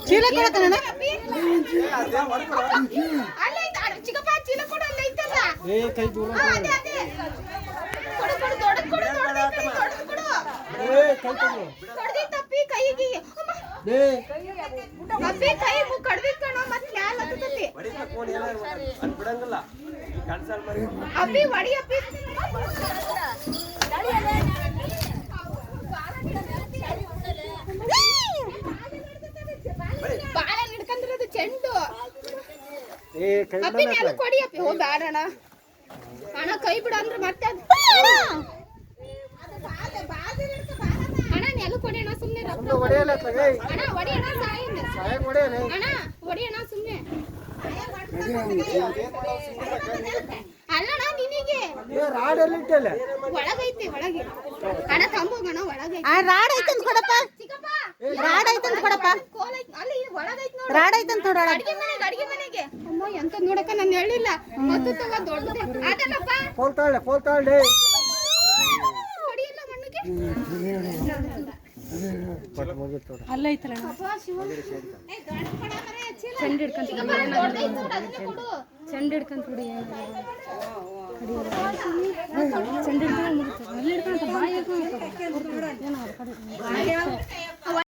ಚೀಲ ಕೊಡತನ ಕೈ ದೂರ ಬಾಳ ಹಿಡ್ಕಂದಿರೋದು ಚೆಂಡು ಕೊಡಿ ಅಪ್ಪಿ ಹೋ ಬ್ಯಾಡಣ ಅಣ್ಣ ಕೈ ಬಿಡ ಅಂದ್ರೆ ಮತ್ತೆ ಅಣ್ಣ ನೆಲ ಕೊಡಿ ಅಣ್ಣ ಸುಮ್ಮನೆ ಅಣ್ಣ ಒಡಿ ಅಣ್ಣ ಅಣ್ಣ ಒಡಿ ಅಣ್ಣ ಸುಮ್ಮನೆ ಅಲ್ಲಣ್ಣ ನಿನಗೆ ಒಳಗೈತಿ ಒಳಗೆ ಅಣ್ಣ ತಂಬೋಗಣ ಒಳಗೈತಿ ರಾಡ್ ಐತಂತ ಕೊಡಪ್ಪ ರಾಡ್ ಐತಂತ ಕೊಡಪ್ಪ ಅಲ್ಲಿ ಒಳಗೈತಿ ನೋಡಿ ರಾಡ್ ಐತಂತ ನೋಡ ಅಡಿಗೆ ಮನೆಗೆ ಅಮ್ಮ ಎಂತ ನೋಡಕ ನಾನು ಹೇಳಿಲ್ಲ ಮತ್ತು ತಗ ದೊಡ್ಡದೆ ಅದಲ್ಲಪ್ಪ ಕೋಲ್ತಾಳೆ ಹೊಡಿಯಲ್ಲ ಮಣ್ಣಿಗೆ ಅಲ್ಲ ಐತಲ್ಲ ಚೆಂಡು ಹಿಡ್ಕಂತ ಚೆಂಡು ಹಿಡ್ಕಂತ ಬಿಡಿ ಚೆಂಡು ಹಿಡ್ಕೊಂಡು ಅಲ್ಲಿ ಹಿಡ್ಕೊಂತ ಬಾಯಿ